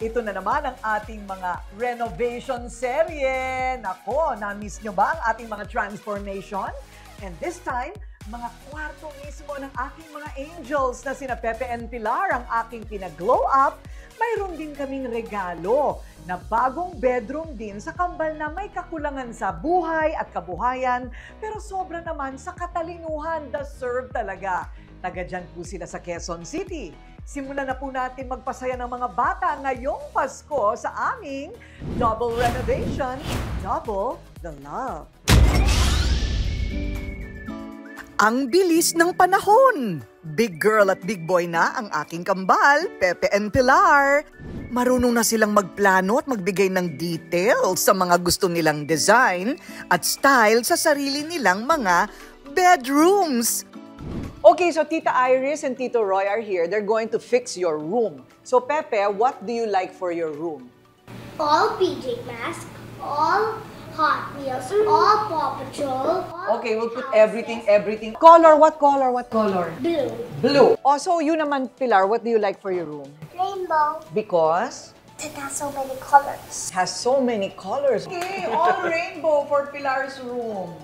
ito na naman ang ating mga renovation serye. Nako, na-miss nyo ba ang ating mga transformation? And this time, mga kwarto mismo ng aking mga angels na sina Pepe and Pilar ang aking pinag-glow up. Mayroon din kaming regalo na bagong bedroom din sa kambal na may kakulangan sa buhay at kabuhayan, pero sobra naman sa katalinuhan. Deserve talaga. Taga dyan po sila sa Quezon City. Simulan na po natin magpasaya ng mga bata ngayong Pasko sa aming Double Renovation, Double the Love. Ang bilis ng panahon! Big girl at big boy na ang aking kambal, Pepe and Pilar. Marunong na silang magplano at magbigay ng details sa mga gusto nilang design at style sa sarili nilang mga bedrooms. Okay, so Tita Iris and Tito Roy are here. They're going to fix your room. So Pepe, what do you like for your room? All PJ Masks, all Hot Wheels, all Paw Patrol. Okay, we'll put everything. Color, what color? Blue. Blue. Also, you naman, Pilar, what do you like for your room? Rainbow. Because? It has so many colors. Has so many colors. Okay, all rainbow for Pilar's room.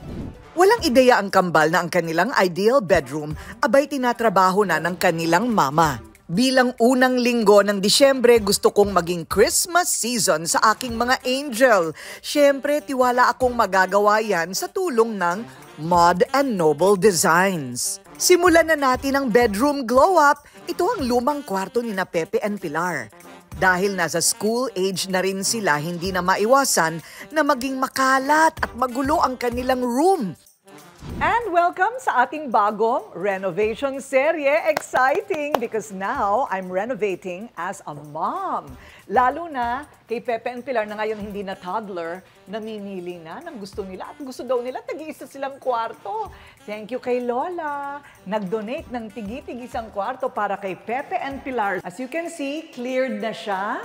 Walang ideya ang kambal na ang kanilang ideal bedroom abay tinatrabaho na ng kanilang mama. Bilang unang linggo ng Disyembre, gusto kong maging Christmas season sa aking mga angel. Siyempre, tiwala akong magagawa yan sa tulong ng Mod and Noble Designs. Simulan na natin ang bedroom glow up. Ito ang lumang kwarto ni na Pepe and Pilar. Dahil nasa school age na rin sila, hindi na maiwasan na maging makalat at magulo ang kanilang room. And welcome sa ating bagong renovation serye. Exciting because now I'm renovating as a mom. Lalo na kay Pepe and Pilar na ngayon hindi na toddler, namimili na ng gusto nila at gusto daw nila tagi-isa silang kwarto. Thank you kay Lola. Nag-donate ng tigi-tigisang kwarto para kay Pepe and Pilar. As you can see, cleared na siya.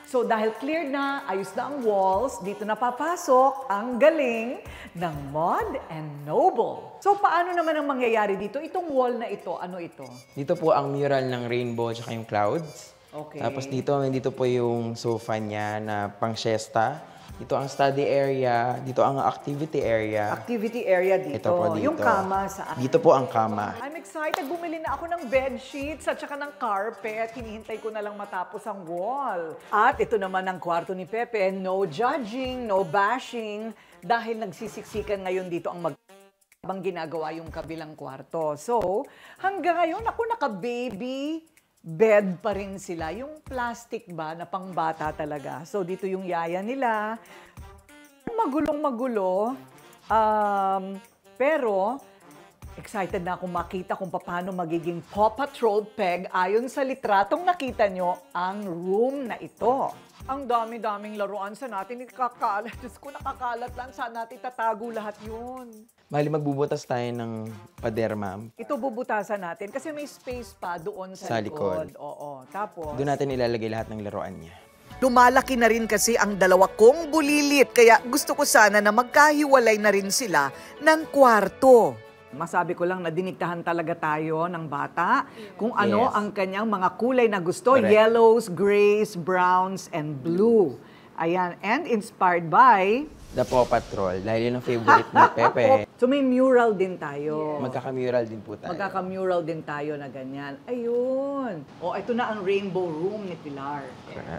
So dahil cleared na, ayos na ang walls, dito na papasok ang galing ng Mod and Noble. So paano naman ang mangyayari dito? Itong wall na ito, ano ito? Dito po ang mural ng rainbow at yung clouds. Okay. Tapos dito po yung sofa niya na pang-siesta. Dito ang study area, dito ang activity area. Activity area dito. Ito po dito. Yung kama saan? Dito po ang kama. I'm excited. Bumili na ako ng bed sheets at saka ng carpet. Hinihintay ko na lang matapos ang wall. At ito naman ang kwarto ni Pepe. No judging, no bashing. Dahil nagsisiksikan ngayon dito ang habang ginagawa yung kabilang kwarto. So, hanggang ngayon ako naka-baby bed pa rin sila. Yung plastic ba na pangbata talaga. So, dito yung yaya nila. Magulong-magulo. Pero, excited na akong makita kung paano magiging Paw Patrol peg ayon sa litratong nakita nyo ang room na ito. Ang dami-daming laruan sa natin. Ikakalat. Diyos ko, nakakalat lang. Saan natin tatago lahat yun? Mali magbubutas tayo ng pader, ma'am. Ito bubutasan natin kasi may space pa doon sa likod. Oo. Tapos, doon natin ilalagay lahat ng laruan niya. lumalaki na rin kasi ang dalawa kong bulilit kaya gusto ko sana na magkahiwalay na rin sila ng kwarto. Masabi ko lang na diniktahan talaga tayo ng bata kung ano ang kanyang mga kulay na gusto. Correct. Yellows, grays, browns, and blue. Ayan, and inspired by The Paw Patrol, dahil yun ang favorite ni Pepe. So may mural din tayo. Magkaka-mural din po tayo. Magkaka-mural din tayo na ganyan. Ayun. O, ito na ang rainbow room ni Pilar.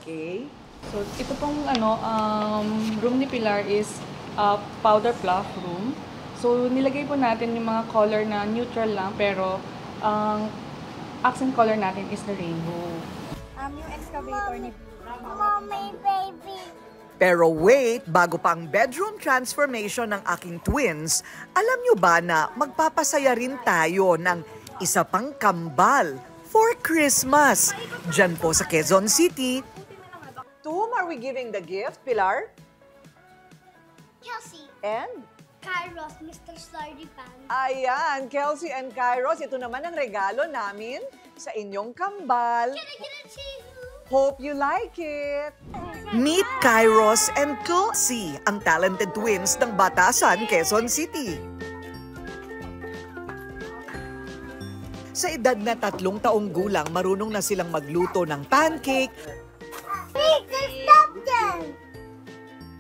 Okay? So, ito pong room ni Pilar is powder puff room. So, nilagay po natin yung mga color na neutral lang, pero ang accent color natin is the rainbow. Yung excavator ni Mommy, baby. Pero wait, bago pa ang bedroom transformation ng aking twins, alam nyo ba na magpapasaya rin tayo ng isa pang kambal for Christmas? Diyan po sa Quezon City. To whom are we giving the gift, Pilar? Kelsey. And? Kairos, Mr. Slardy Pan. Ayan, Kelsey and Kairos, ito naman ang regalo namin sa inyong kambal. Can I get a cheese? Hope you like it! Meet Kairos and Kelsey, ang talented twins ng Batasan, Quezon City. Sa edad na 3 taong gulang, marunong na silang magluto ng pancake, Stop them!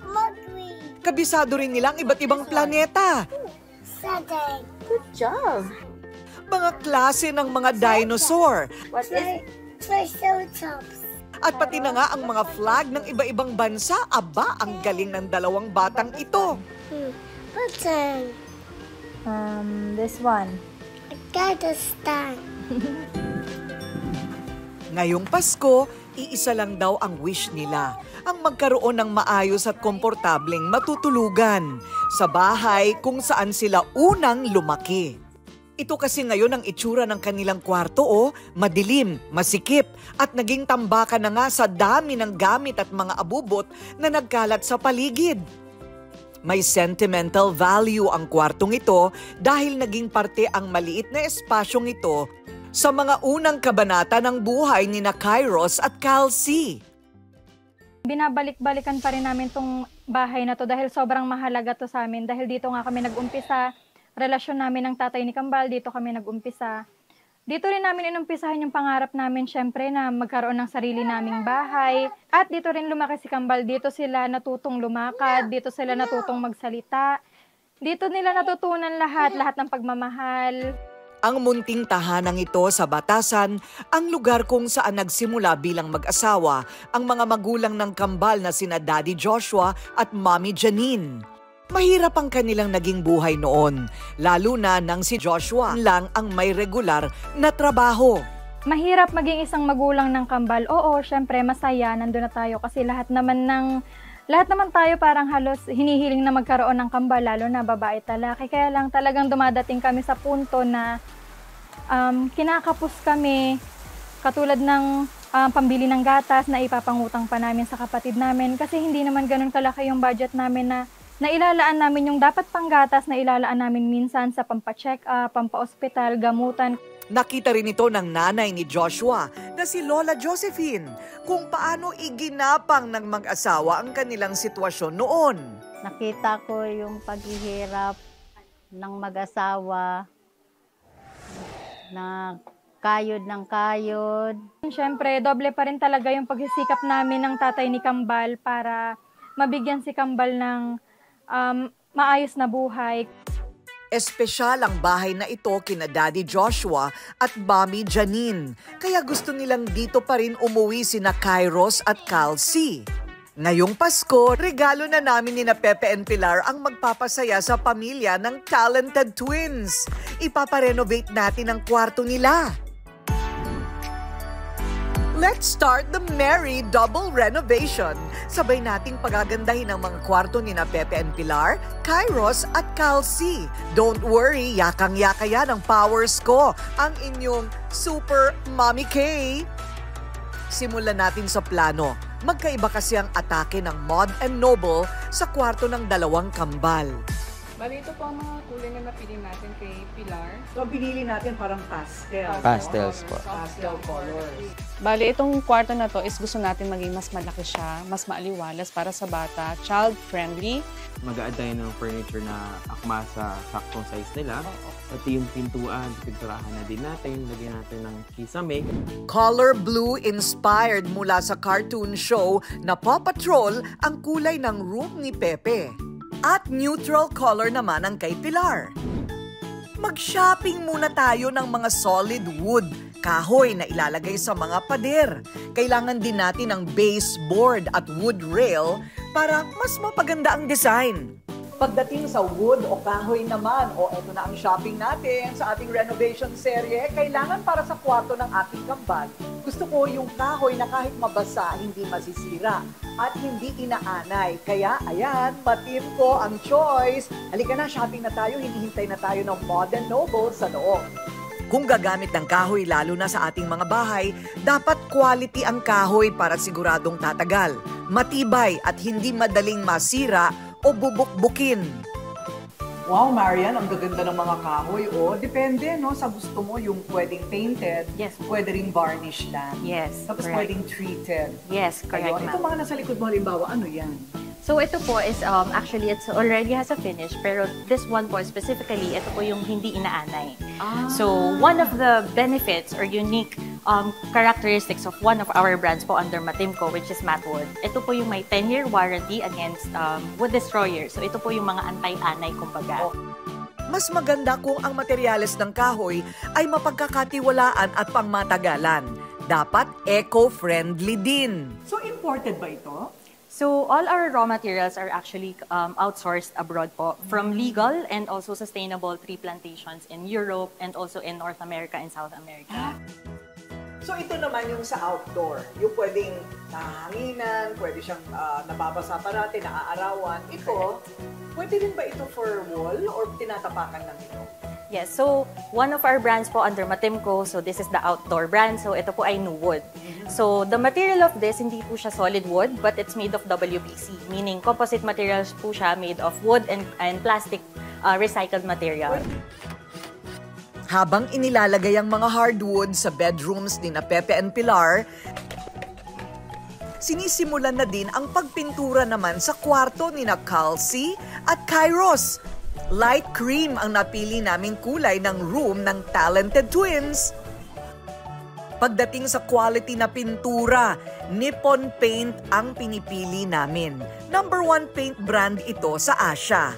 Mercury. Kabisado rin nilang iba't ibang planeta. Saturn. Good job. Mga klase ng mga dinosaur. What is Triceratops. At pati na nga ang mga flag ng iba-ibang bansa. Aba, ang galing ng dalawang batang ito. Button. this one? Afghanistan. Ngayong Pasko, iisa lang daw ang wish nila. Ang magkaroon ng maayos at komportableng matutulugan sa bahay kung saan sila unang lumaki. Ito kasi ngayon ang itsura ng kanilang kwarto, madilim, masikip at naging tambakan na nga sa dami ng gamit at mga abubot na nagkalat sa paligid. May sentimental value ang kwartong ito dahil naging parte ang maliit na espasyong ito sa mga unang kabanata ng buhay ni Kairos at Calcy. Binabalik-balikan pa rin namin tong bahay na to dahil sobrang mahalaga to sa amin. Dahil dito nga kami nag-umpisa, relasyon namin ng tatay ni Kambal, dito kami nag-umpisa. Dito rin namin inumpisahan yung pangarap namin syempre na magkaroon ng sarili naming bahay. At dito rin lumaki si Kambal, dito sila natutong lumakad, dito sila natutong magsalita. Dito nila natutunan lahat ng pagmamahal. Ang munting tahanang ito sa Batasan, ang lugar kung saan nagsimula bilang mag-asawa ang mga magulang ng Kambal na sina Daddy Joshua at Mommy Janine. Mahirap ang kanilang naging buhay noon, lalo na nang si Joshua lang ang may regular na trabaho. Mahirap maging isang magulang ng Kambal. Oo, syempre masaya, nandun na tayo kasi lahat naman tayo parang halos hinihiling na magkaroon ng kambal, lalo na babae talaki. Kaya lang talagang dumadating kami sa punto na kinakapos kami katulad ng pambili ng gatas na ipapangutang pa namin sa kapatid namin kasi hindi naman ganun kalaki yung budget namin na ilalaan namin yung dapat panggatas na ilalaan namin minsan sa pampa-check up, pampa-ospital, gamutan. Nakita rin ito ng nanay ni Joshua na si Lola Josephine kung paano iginapang ng mag-asawa ang kanilang sitwasyon noon. Nakita ko yung paghihirap ng mag-asawa na kayod ng kayod. Siyempre, doble pa rin talaga yung pagsisikap namin ng tatay ni Kambal para mabigyan si Kambal ng maayos na buhay. Espesyal ang bahay na ito kina Daddy Joshua at Mommy Janine. Kaya gusto nilang dito pa rin umuwi sina Kairos at Calcy. Ngayong Pasko, regalo na namin ni Pepe and Pilar ang magpapasaya sa pamilya ng talented twins. Ipaparenovate natin ang kwarto nila. Let's start the merry double renovation. Sabay nating pagagandahin ang mga kwarto ni Pepe and Pilar, Kairos at Calcy. Don't worry, yakang-yaka yan ang powers ko, ang inyong Super Mommy K. Simulan natin sa plano. Magkaiba kasi ang atake ng Mod and Noble sa kwarto ng dalawang kambal. Bali, ito po ang mga kulay na napili natin kay Pilar. So, pinili natin parang pastel. Pastels po. Pastel colors. Bali, itong kwarto na to is gusto natin maging mas malaki siya, mas maaliwalas para sa bata, child-friendly. Mag-a-add tayo ng furniture na akma sa saktong size nila. Pati yung pintuan, pinturahan na din natin. Lagyan natin ng kisame. Color blue inspired mula sa cartoon show na Paw Patrol ang kulay ng room ni Pepe. At neutral color naman ang kay Pilar. Mag-shopping muna tayo ng mga solid wood, kahoy na ilalagay sa mga pader. Kailangan din natin ng baseboard at wood rail para mas mapaganda ang design. Pagdating sa wood o kahoy naman, eto na ang shopping natin sa ating renovation serye, kailangan para sa kwarto ng ating kambal. Gusto ko yung kahoy na kahit mabasa, hindi masisira at hindi inaanay. Kaya, ayan, patim ko ang choice. Halika na, shopping na tayo, hinihintay na tayo ng Mod and Noble sa loob. Kung gagamit ng kahoy lalo na sa ating mga bahay, dapat quality ang kahoy para siguradong tatagal, matibay at hindi madaling masira o bubukbukin. Wow, Marian, ang gaganda ng mga kahoy. Depende, no, sa gusto mo, yung pwedeng painted, Yes. pwede ring varnish lang. Yes, Tapos correct. pwedeng treated. Yes, correct, Ayun. ma'am. Ito mga nasa likod mo, halimbawa, ano yan? So ito po is actually it's already has a finish, pero this one po specifically ito po yung hindi inaanay. So one of the benefits or unique characteristics of one of our brands po under Matimco, which is matte wood. Ito po yung may 10-year warranty against wood destroyers. So ito po yung mga anti-anay kumbaga. Mas maganda kung ang materyales ng kahoy ay mapagkakatiwalaan at pangmatagalan. Dapat eco-friendly din. So imported ba ito? So all our raw materials are actually outsourced abroad po from legal and also sustainable tree plantations in Europe and also in North America and South America. So ito naman yung sa outdoor, yung pwedeng nahanginan, pwede siyang nababasa parati, naaarawan. Ito, pwede rin ba ito for wall or tinatapakan lang ito? Yes, so one of our brands po under Matimco, so this is the outdoor brand, so ito po ay new wood. So the material of this, hindi po siya solid wood, but it's made of WPC, meaning composite materials po siya made of wood and plastic recycled material. Habang inilalagay ang mga hardwood sa bedrooms ni na Pepe and Pilar, sinisimulan na din ang pagpintura naman sa kwarto ni na Calcy at Kairos. Light cream ang napili naming kulay ng room ng talented twins. Pagdating sa quality na pintura, Nippon Paint ang pinipili namin. #1 paint brand ito sa Asia.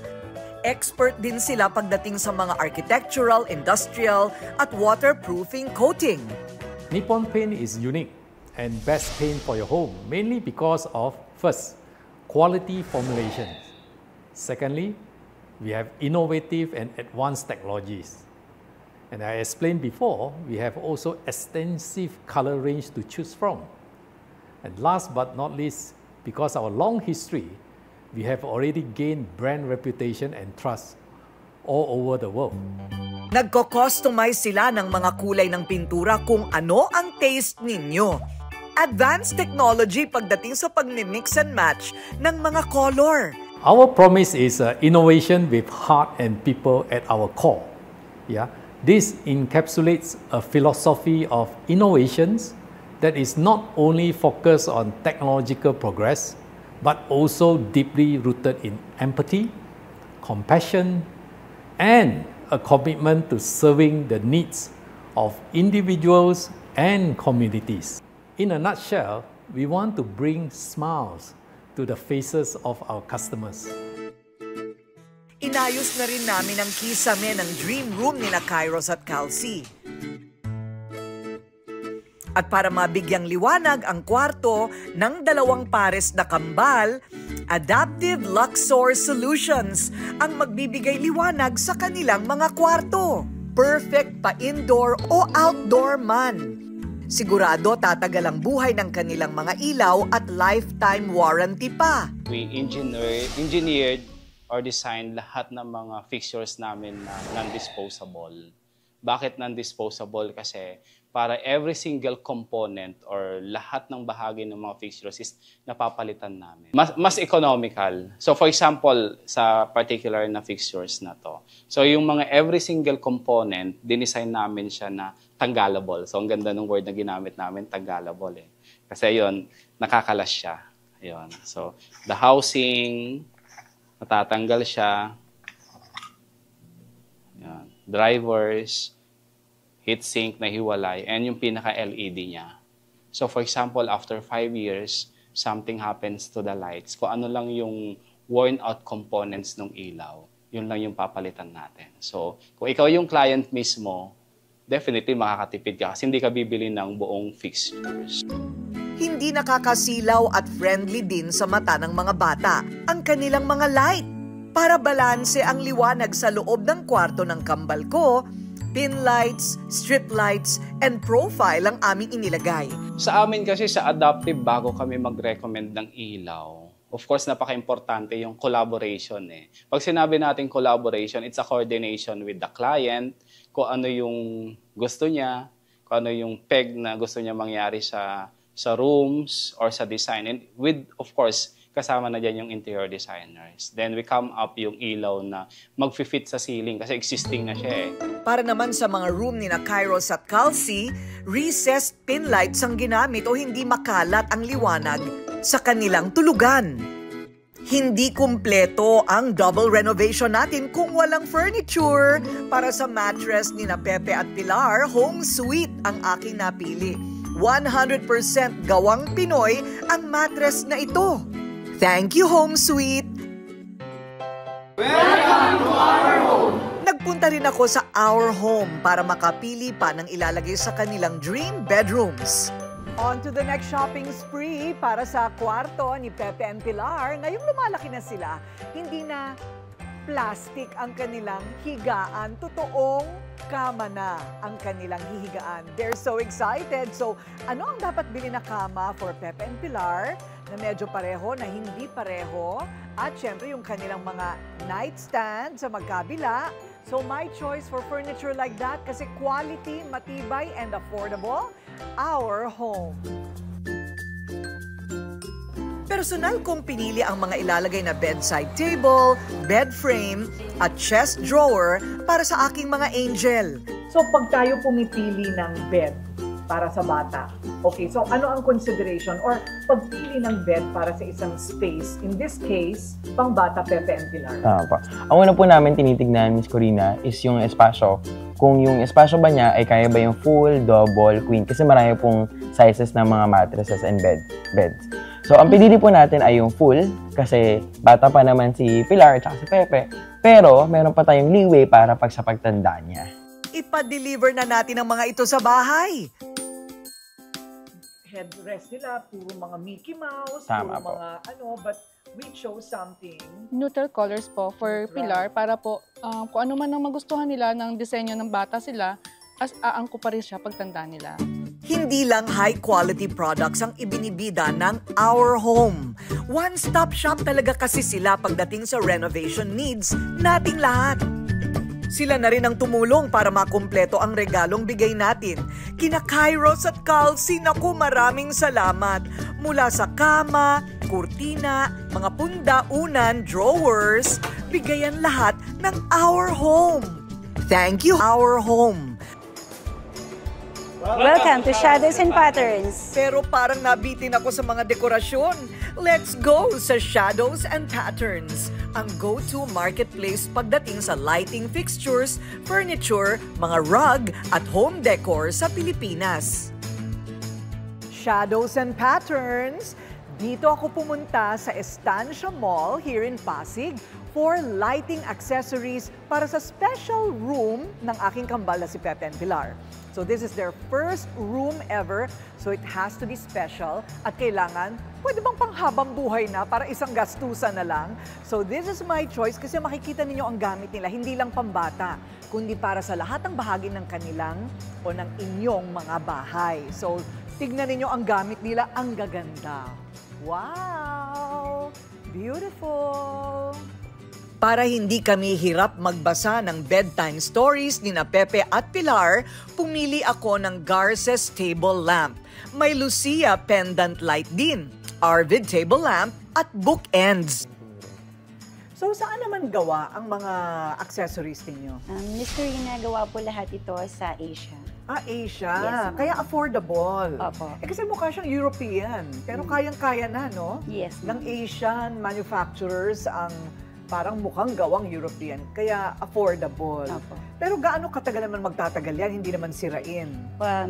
Expert din sila pagdating sa mga architectural, industrial at waterproofing coating. Nippon Paint is unique and best paint for your home, mainly because of, first, quality formulations. Secondly, we have innovative and advanced technologies. And I explained before, we have also extensive color range to choose from. And last but not least, because our long history, we have already gained brand reputation and trust all over the world. Nagko-customize sila ng mga kulay ng pintura kung ano ang taste ninyo. Advanced technology pagdating sa pag-mix and match ng mga color. Our promise is innovation with heart and people at our core. Yeah? This encapsulates a philosophy of innovations that is not only focused on technological progress, but also deeply rooted in empathy, compassion, and a commitment to serving the needs of individuals and communities. In a nutshell, we want to bring smiles to the faces of our customers. Inayos na rin namin ang kisame ng dream room ni na Kairos at Calcy. At para mabigyang liwanag ang kwarto ng 2 pares na kambal, Adaptive Luxor Solutions ang magbibigay liwanag sa kanilang mga kwarto. Perfect pa indoor o outdoor man. Sigurado tatagal ang buhay ng kanilang mga ilaw at lifetime warranty pa. We engineered or designed lahat ng mga fixtures namin na non-disposable. Bakit non-disposable? Kasi para every single component or lahat ng bahagi ng mga fixtures is napapalitan namin. Mas economical. So for example, sa particular na fixtures na to. So yung mga every single component, dinesign namin siya na tanggalable. So ang ganda ng word na ginamit namin, tanggalable eh. Kasi yun, nakakalas siya. Yun. So the housing, natatanggal siya. Yan. Drivers, heatsink na hiwalay, and yung pinaka-LED niya. So for example, after 5 years, something happens to the lights. Kung ano lang yung worn out components ng ilaw, yun lang yung papalitan natin. So kung ikaw yung client mismo, definitely makakatipid ka kasi hindi ka bibili ng buong fixtures. Hindi nakakasilaw at friendly din sa mata ng mga bata ang kanilang mga light. Para balanse ang liwanag sa loob ng kwarto ng kambal ko, pin lights, strip lights, and profile ang aming inilagay. Sa amin kasi sa Adaptive, bago kami mag-recommend ng ilaw, of course, napaka-importante yung collaboration eh. Pag sinabi natin collaboration, it's a coordination with the client, kung ano yung gusto niya, kung ano yung peg na gusto niya mangyari sa rooms or sa design. And with, of course, kasama na dyan yung interior designers. Then we come up yung ilaw na mag-fit sa ceiling kasi existing na siya eh. Para naman sa mga room ni na Kairos at Calcy, recessed pin lights ang ginamit o hindi makalat ang liwanag sa kanilang tulugan. Hindi kumpleto ang double renovation natin kung walang furniture. Para sa mattress ni na Pepe at Pilar, home suite ang aking napili. 100% gawang Pinoy ang mattress na ito. Thank you, home suite! Welcome to our home! Nagpunta rin ako sa Our Home para makapili pa ng ilalagay sa kanilang dream bedrooms. On to the next shopping spree para sa kwarto ni Pepe and Pilar. Ngayong lumalaki na sila, hindi na plastic ang kanilang higaan. Totoong kama na ang kanilang hihigaan. They're so excited. So, ano ang dapat bilhin na kama for Pepe and Pilar na medyo pareho, na hindi pareho? At syempre, yung kanilang mga nightstand sa magkabila. So, my choice for furniture like that kasi quality, matibay, and affordable. Our Home. Personal kong pinili ang mga ilalagay na bedside table, bed frame, at chest drawer para sa aking mga angel. So pag tayo pumipili ng bed para sa bata, okay, so ano ang consideration or pagpili ng bed para sa isang space? In this case, pang bata, Pepe and Pilar. Tama po. Ang una po namin tinitignan, Miss Corina, is yung espasyo. Kung yung espasyo ba niya ay kaya ba yung full, double, queen. Kasi marami pong sizes ng mga mattresses and beds. So, ang pinili po natin ay yung full kasi bata pa naman si Pilar at si Pepe. Pero, meron pa tayong leeway para sa pagtanda niya. Ipa-deliver na natin ang mga ito sa bahay. Headrest nila, puro mga Mickey Mouse, Tama puro po. mga but we chose something. Neutral colors po for Pilar para po kung ano man ang magustuhan nila ng disenyo ng bata sila, aangko pa rin siya pagtanda nila. Hindi lang high-quality products ang ibinibida ng Our Home. One-stop shop talaga kasi sila pagdating sa renovation needs nating lahat. Sila na rin ang tumulong para makumpleto ang regalong bigay natin. Kina Kairos at Calci, naku, maraming salamat. Mula sa kama, kurtina, mga punda-unan, drawers, bigayan lahat ng Our Home. Thank you, Our Home. Welcome to Shadows and Patterns. Pero parang nabitin ako sa mga dekorasyon. Let's go sa Shadows and Patterns, ang go-to marketplace pagdating sa lighting fixtures, furniture, mga rug at home decor sa Pilipinas. Shadows and Patterns. Dito ako pumunta sa Estancia Mall here in Pasig for lighting accessories para sa special room ng aking kambal na si Pepe and Pilar. So this is their first room ever, so it has to be special at kailangan, pwede bang panghabang buhay na para isang gastusan na lang? So this is my choice kasi makikita ninyo ang gamit nila, hindi lang pambata, kundi para sa lahat ng bahagi ng kanilang o ng inyong mga bahay. So tignan ninyo ang gamit nila, ang gaganda. Wow! Beautiful! Para hindi kami hirap magbasa ng bedtime stories ni na Pepe at Pilar, pumili ako ng Garces table lamp. May Lucia pendant light din, Arvid table lamp at bookends. So saan naman gawa ang mga accessories ninyo? Miss Corina, gawa po lahat ito sa Asia. Asia. Yes, kaya affordable. Opo. Kasi mukha siyang European, pero kayang-kaya na, no? Yes. Ng Asian manufacturers ang parang mukhang gawang European, kaya affordable. Opo. Pero gaano katagal naman magtatagal yan? Hindi naman sirain.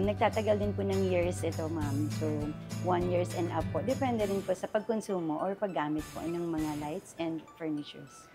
Nagtatagal din po ng years ito, ma'am. So, 1 year and up po. Depende rin po sa pagkonsumo or paggamit po ng mga lights and furnitures.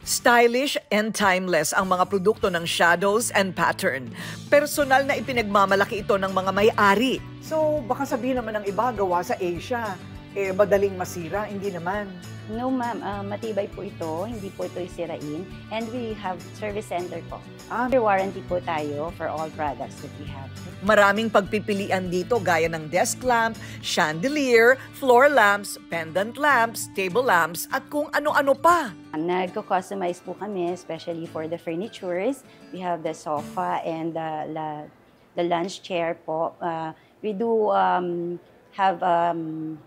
Stylish and timeless ang mga produkto ng Shadows and Pattern. Personal na ipinagmamalaki ito ng mga may-ari. So, baka sabihin naman ng iba, gawa sa Asia. Madaling masira, hindi naman. No, ma'am. Matibay po ito. Hindi po ito isirain. And we have service center po. Under warranty po tayo for all products that we have. Maraming pagpipilian dito gaya ng desk lamp, chandelier, floor lamps, pendant lamps, table lamps, at kung ano-ano pa. Nagko-customize po kami, especially for the furnitures. We have the sofa and the lunch chair po. We do have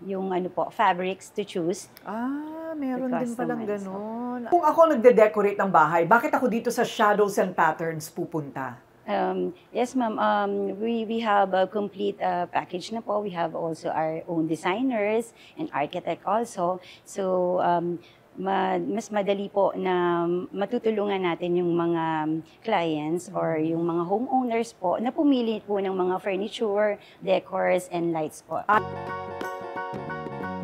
yung fabrics to choose. Meron din palang ganun. Kung ako nagde-decorate ng bahay, bakit ako dito sa Shadows and Patterns pupunta? Yes, ma'am. We have a complete package na po. We have also our own designers and architect also. So, mas madali po na matutulungan natin yung mga clients or yung mga homeowners po na pumili po ng mga furniture, decors, and lights po.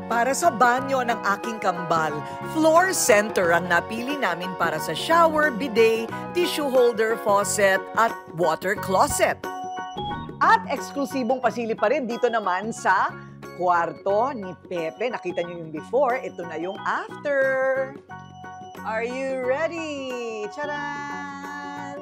Para sa banyo ng aking kambal, floor center ang napili namin para sa shower, bidet, tissue holder, faucet at water closet. At eksklusibong pasilip pa rin dito naman sa kwarto ni Pepe. Nakita niyo yung before, ito na yung after. Are you ready? Charan!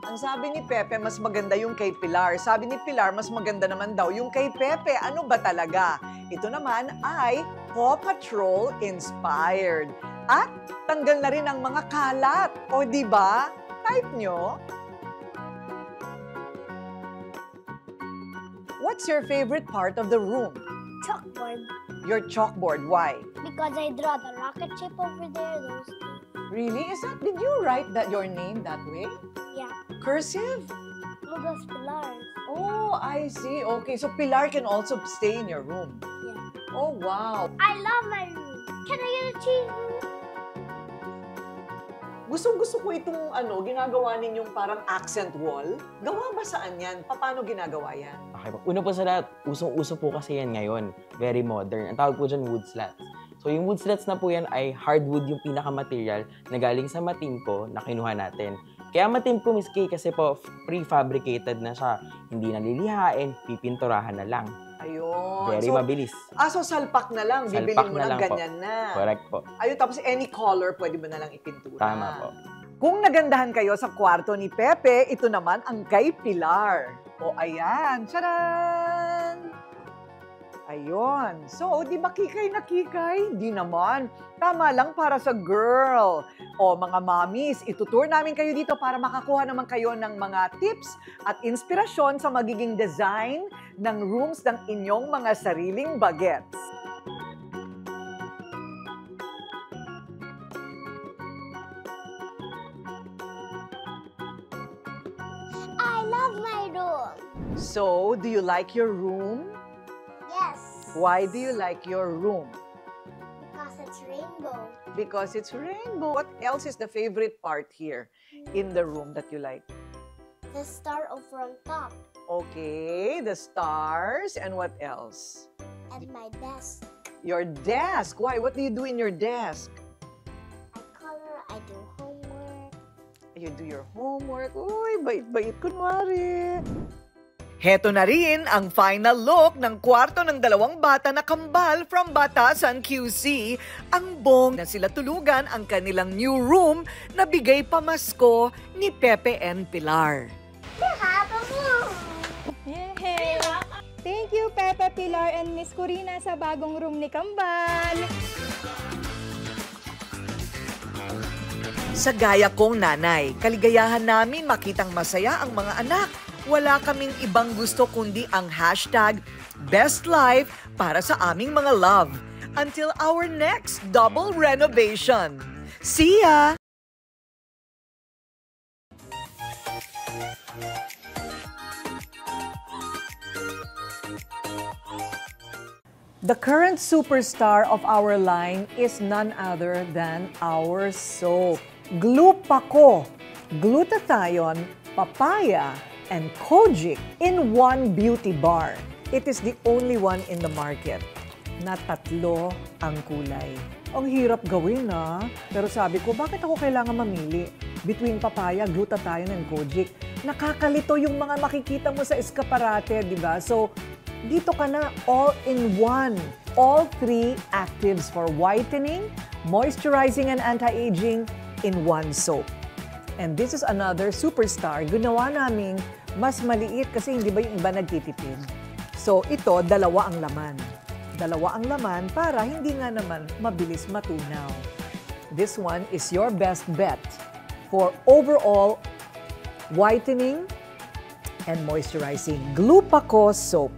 Ang sabi ni Pepe, mas maganda yung kay Pilar. Sabi ni Pilar, mas maganda naman daw yung kay Pepe. Ano ba talaga? Ito naman ay Paw Patrol inspired. At tanggal na rin ang mga kalat. O di ba? Type nyo. What's your favorite part of the room? Chalkboard. Your chalkboard. Why? Because I draw the rocket shape over there, those two. Really? Did you write your name that way? Yeah. Cursive? No, those Pilars. Oh, I see. Okay, so Pilar can also stay in your room. Yeah. Oh, wow. I love my room. Can I get a cheese? Gusto ko itong ginagawa ninyong parang accent wall. Gawa ba saan yan? Paano ginagawa yan? Okay po. Una po sa lahat, usong-uso po kasi yan ngayon. Very modern. Ang tawag po dyan, wood slats. So yung wood slats na po yan ay hardwood yung pinaka-material na galing sa Matimco na kinuha natin. Kaya Matimco, Miss Kay, kasi po prefabricated na siya. Hindi nalilihain, pipinturahan na lang. Ayun. Very mabilis. So salpak na lang. Bibili mo ng ganyan po. na. Correct po. Ayun, tapos any color, pwede mo na lang ipintura. Tama po. Kung nagandahan kayo sa kwarto ni Pepe, ito naman ang kay Pilar. O ayan, charan! Ayun. So, di ba kikay na kikay? Di naman. Tama lang para sa girl. O mga mommies, itutour namin kayo dito para makakuha naman kayo ng mga tips at inspirasyon sa magiging design ng rooms ng inyong mga sariling bagets. I love my room. So, do you like your room? Yes. Why do you like your room? Because it's rainbow. Because it's rainbow. What else is the favorite part here in the room that you like? The star over on top. Okay, the stars. And what else? And my desk. Your desk. Why? What do you do in your desk? I color, I do homework. You do your homework. Uy, bait-bait kunwari. Heto na rin ang final look ng kwarto ng dalawang bata na kambal from Batasan QC. Ang bong na sila tulugan ang kanilang new room na bigay pamasko ni Pepe and Pilar. We have a room! Yay! Thank you, Pepe, Pilar, and Miss Corina sa bagong room ni Kambal. Sa gaya kong nanay, kaligayahan namin makitang masaya ang mga anak. Wala kaming ibang gusto kundi ang #BestLife para sa aming mga love. Until our next double renovation. See ya! The current superstar of our line is none other than our soap. Glupaco, glutathione, papaya, and kojic in one beauty bar. It is the only one in the market na tatlo ang kulay. Ang hirap gawin pero sabi ko, bakit ako kailangan mamili between papaya, glutathione, and kojic? Nakakalito yung mga makikita mo sa eskaparate, di ba? So, dito ka na all in one. All three actives for whitening, moisturizing, and anti-aging in one soap. And this is another superstar. Ginawa naming mas maliit kasi hindi ba yung iba nagtitipid. So ito, dalawa ang laman. Dalawa ang laman para hindi nga naman mabilis matunaw. This one is your best bet for overall whitening and moisturizing. Glupaco soap.